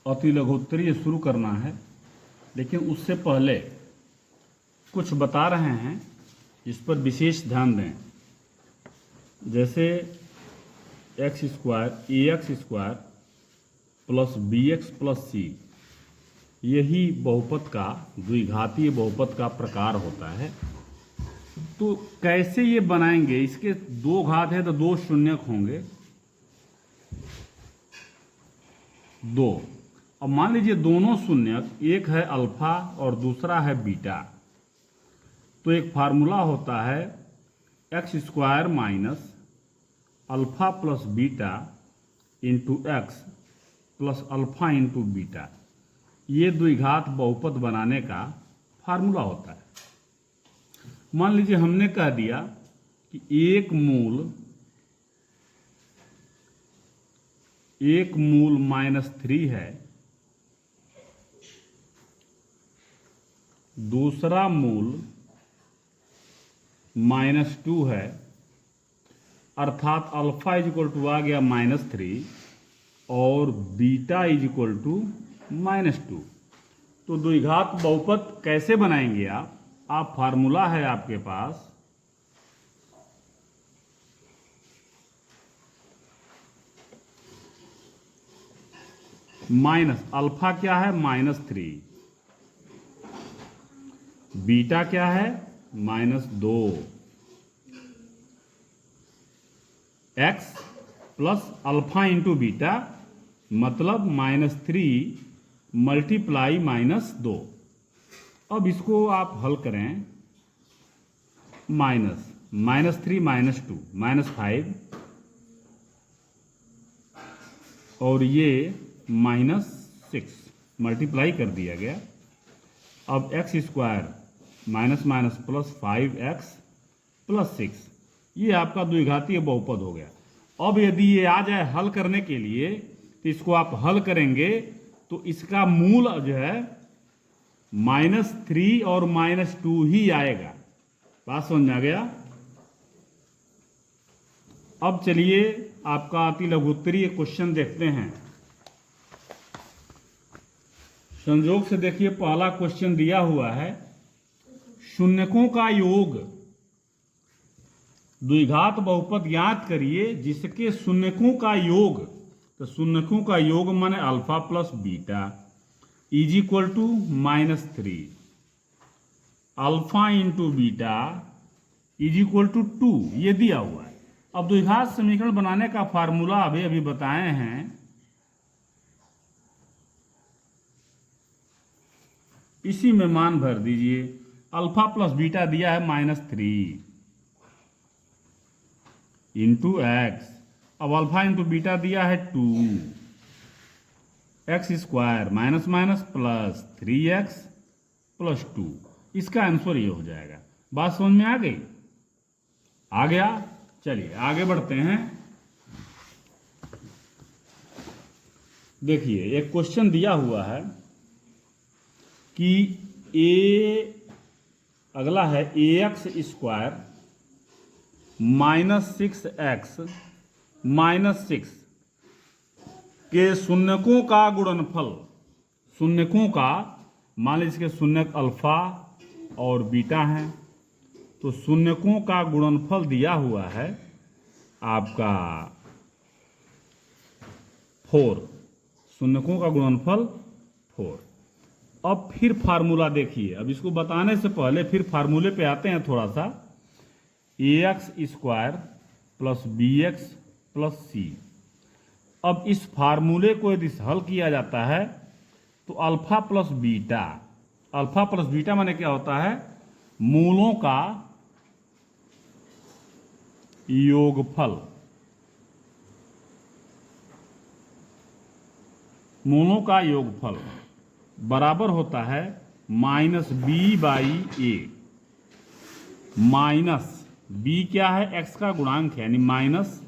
अति लघुत्तरीय शुरू करना है, लेकिन उससे पहले कुछ बता रहे हैं जिस पर विशेष ध्यान दें। जैसे x square a x square plus b x plus c, यही बहुपद का द्विघातीय बहुपद का प्रकार होता है। तो कैसे ये बनाएंगे? इसके दो घात है तो दो शून्यक होंगे, दो। अब मान लीजिए दोनों शून्यक, एक है अल्फा और दूसरा है बीटा, तो एक फार्मूला होता है x square minus alpha plus beta into x plus alpha into beta. ये द्विघात बहुपद बनाने का फार्मूला होता है। मान लीजिए हमने कह दिया कि एक मूल -3 है, दूसरा मूल -2 है, अर्थात अल्फा इज इक्वल टू आ गया -3 और बीटा इज इक्वल टू -2। तो द्विघात बहुपद कैसे बनाएंगे आप फार्मूला है आपके पास माइनस अल्फा क्या है -3, बीटा क्या है -2, x plus alpha into beta मतलब -3 मल्टीप्लाई -2। अब इसको आप हल करें, -3 -2 -5 और ये -6 मल्टीप्लाई कर दिया गया। अब x square minus minus plus 5x plus 6, ये आपका द्विघातीय बहुपद हो गया। अब यदि ये आ जाए हल करने के लिए तो इसको आप हल करेंगे तो इसका मूल जो है -3 और -2 ही आएगा। बात समझ में आ गया? अब चलिए आपका अति लघुत्तरीय क्वेश्चन देखते हैं। संयोग से देखिए पहला क्वेश्चन दिया हुआ है, शून्यकों का योग द्विघात बहुपद ज्ञात करिए जिसके शून्यकों का योग, तो शून्यकों का योग माने alpha plus beta is equal to -3, alpha into beta is equal to 2, ये दिया हुआ है। अब द्विघात समीकरण बनाने का फार्मूला अभी बताए हैं। इसी में मान भर दीजिए। अल्फा प्लस बीटा दिया है -3 इंटू एक्स, अब अल्फा इंटू बीटा दिया है 2, x square minus minus plus 3x plus 2। इसका आंसर ये हो जाएगा। बात समझ में आ गई? आ गया? चलिए आगे बढ़ते हैं। देखिए एक क्वेश्चन दिया हुआ है कि अगला है ax स्क्वायर -6x -6 के शून्यकों का गुणनफल, शून्यकों का मान लीजिए इसके शून्यक अल्फा और बीटा हैं, तो शून्यकों का गुणनफल दिया हुआ है आपका 4, शून्यकों का गुणनफल 4। अब फिर फार्मूला देखिए, अब इसको बताने से पहले फिर फार्मूले पे आते हैं थोड़ा सा। ax square plus bx plus c। अब इस फार्मूले को यदि हल किया जाता है तो अल्फा प्लस बीटा माने क्या होता है? मूलों का योगफल, मूलों का योगफल बराबर होता है -b/a। माइनस b क्या है? x का गुणांक है, यानी माइनस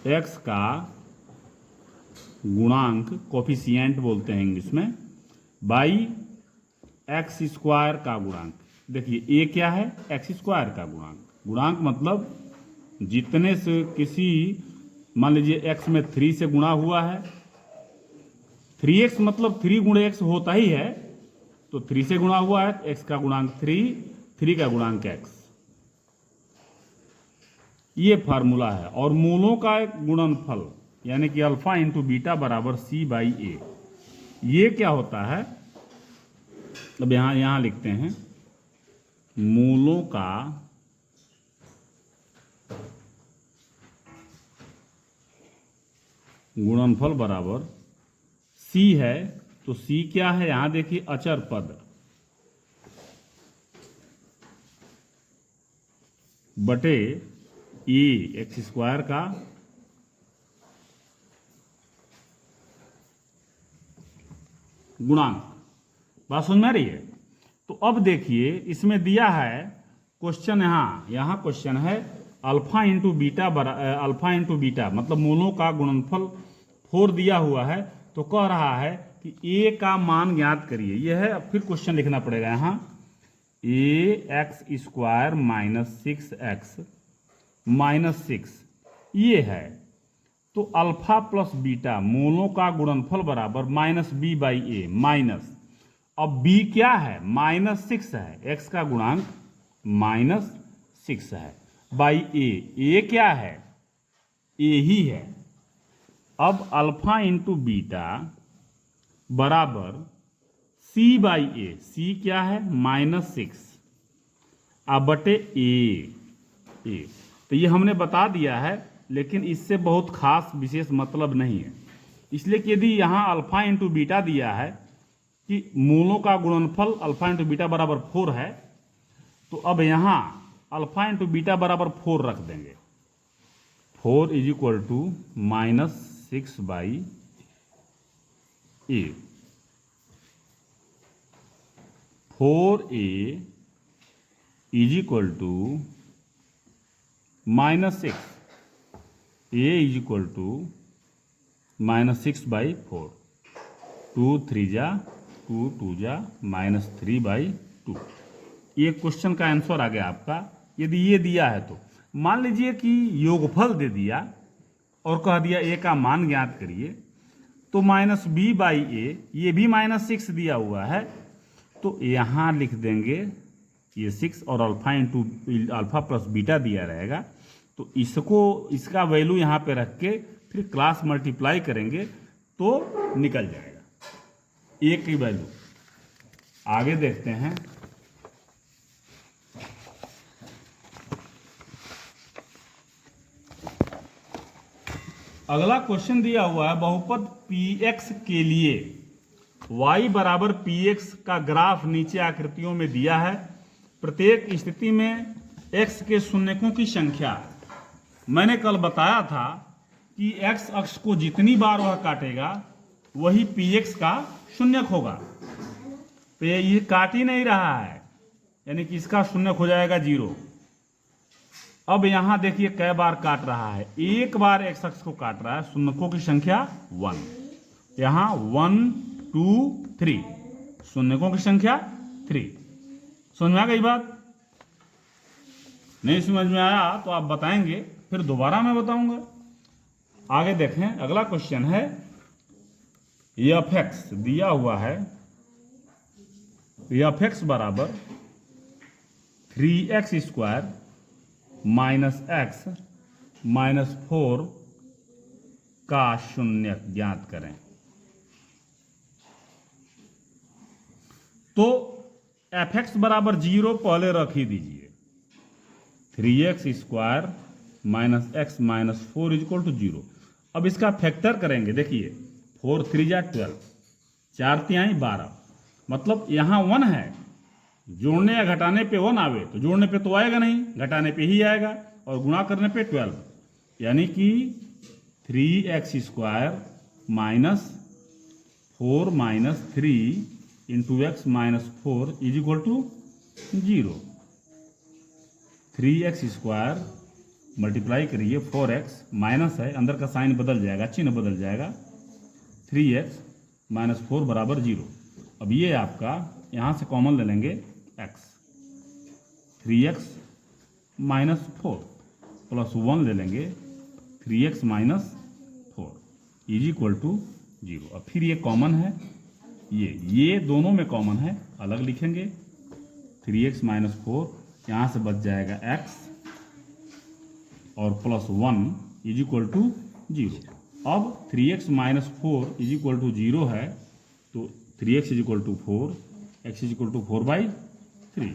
x का गुणांक, कोफिशिएंट बोलते हैं इंग्लिश में, बाई एक्स स्क्वायर का गुणांक। देखिए a क्या है? एक्स स्क्वायर का गुणांक। गुणांक मतलब जितने से किसी, मान लीजिए x में 3 से गुणा हुआ है, 3x मतलब 3 गुणे x होता ही है, तो 3 से गुणा हुआ है, x का गुणांक 3, 3 का गुणांक x। ये फार्मूला है। और मूलों का एक गुणनफल यानी कि अल्फा इंटू बीटा बराबर c/a, ये क्या होता है? अब यहां लिखते हैं, मूलों का गुणनफल बराबर c है, तो c क्या है? यहां देखिए अचर पद बटे ए एक्स स्क्वायर का गुणांक। बात समझ में आ रही है? तो अब देखिए इसमें दिया है क्वेश्चन, यहां क्वेश्चन है अल्फा इंटू बीटा मतलब मूलों का गुणनफल 4 दिया हुआ है, तो कह रहा है कि a का मान ज्ञात करिए। यह है, फिर क्वेश्चन लिखना पड़ेगा यहां, a x square minus 6x minus 6 ये है। तो अल्फा प्लस बीटा मूलों का गुणनफल बराबर -b/a माइनस, अब b क्या है? -6 है, x का गुणांक -6 है, बाई a क्या है? a ही है। अब अल्फा इंटू बीटा बराबर c/a, c क्या है? -6 अब बटे a। तो ये हमने बता दिया है, लेकिन इससे बहुत खास विशेष मतलब नहीं है। इसलिए कि यदि यहाँ अल्फा इंटू बीटा दिया है कि मूलों का गुणनफल अल्फा इंटू बीटा बराबर 4 है, तो अब यहाँ अल्फा इंटू बीटा बराबर 4 रख देंगे। 4 is equal to -6/a, 4a is equal to -6, a is equal to -6/4, 2 3 जा 2 2 जा -3/2। ये क्वेश्चन का आंसर आ गया आपका। यदि ये दिया है तो मान लीजिए कि योगफल दे दिया और कह दिया a का मान ज्ञात करिए, तो -b/a, ये भी -6 दिया हुआ है, तो यहाँ लिख देंगे ये 6 और अल्फा प्लस बीटा दिया रहेगा, तो इसका वैल्यू यहाँ पे रख के फिर क्लास मल्टीप्लाई करेंगे तो निकल जाएगा a की वैल्यू। आगे देखते हैं, अगला क्वेश्चन दिया हुआ है बहुपद px के लिए y बराबर px का ग्राफ नीचे आकृतियों में दिया है। प्रत्येक स्थिति में x के शून्यकों की संख्या। मैंने कल बताया था कि x अक्ष को जितनी बार वह काटेगा वही px का शून्यक होगा। तो ये काट ही नहीं रहा है, यानी कि इसका शून्यक हो जाएगा 0। अब यहां देखिए कै बार काट रहा है, एक बार x अक्ष को काट रहा है, शून्यकों की संख्या 1। यहां 1 2 3, शून्यकों की संख्या 3। समझ में आ गई बात? नहीं समझ में आया तो आप बताएंगे, फिर दोबारा मैं बताऊंगा। आगे देखें, अगला क्वेश्चन है f(x) दिया हुआ है, f(x) बराबर 3x square minus x minus 4 का शून्यक ज्ञात करें। तो f(x) बराबर 0 पहले रख ही दीजिए, 3x square minus x minus 4 is equal to 0। अब इसका फैक्टर करेंगे, देखिए 4 3 जा 12, 4 3 12, मतलब यहाँ 1 है, जोड़ने या घटाने पे 1 आवे तो जोड़ने पे तो आएगा नहीं, घटाने पे ही आएगा, और गुणा करने पे 12, यानी कि 3x square minus 4 minus 3 into x minus 4 is equal to 0। 3x square multiply करिए 4x, माइनस है, अंदर का साइन बदल जाएगा, चिन्ह बदल जाएगा, 3x माइनस 4 बराबर 0। अब ये आपका यहाँ से कॉमन ले लेंगे x, 3x माइनस 4 प्लस 1 ले लेंगे 3x minus 4 is equal to 0। अब फिर ये कॉमन है, ये दोनों में कॉमन है, अलग लिखेंगे 3x माइनस 4, यहाँ से बच जाएगा x और प्लस 1 इज इक्वल टू 0। अब 3x minus 4 is equal to 0 है, तो 3x is equal to 4, x is equal to 4/3,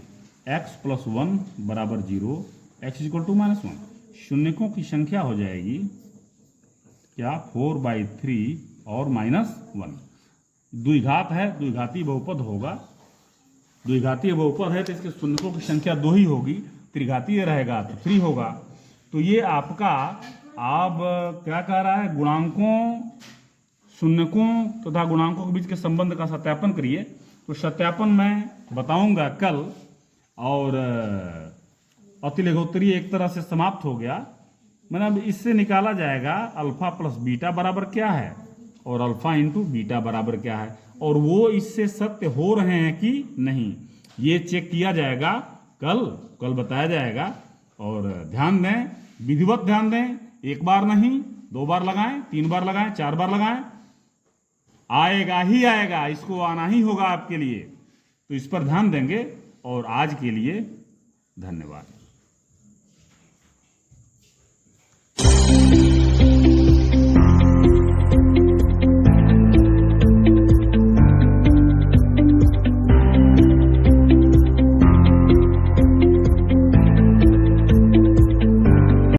x plus 1 बराबर 0, x is equal to minus 1। शून्यकों की संख्या हो जाएगी क्या 4/3 और माइनस 1। द्विघात है, द्विघाती बहुपद होगा, द्विघातीय बहुपद है तो इसके शून्यकों की संख्या 2 ही होगी, त्रिघातीय रहेगा तो 3 होगा। तो ये आपका आप क्या कह रहा है, गुणांकों, शून्यकों तथा गुणांकों के बीच के संबंध का सत्यापन करिए। तो सत्यापन मैं बताऊंगा कल, और अतिलघोत्तरीय एक तरह से समाप्त हो गया। मतलब इससे निकाला जाएगा अल्फा प्लस बीटा बराबर क्या है और अल्फा इंटू बीटा बराबर क्या है, और वो इससे सत्य हो रहे हैं कि नहीं, ये चेक किया जाएगा कल बताया जाएगा। और ध्यान दें, विधिवत ध्यान दें, एक बार नहीं 2 बार लगाएं, 3 बार लगाएं, 4 बार लगाएं, आएगा ही आएगा, इसको आना ही होगा आपके लिए। तो इस पर ध्यान देंगे। और आज के लिए धन्यवाद।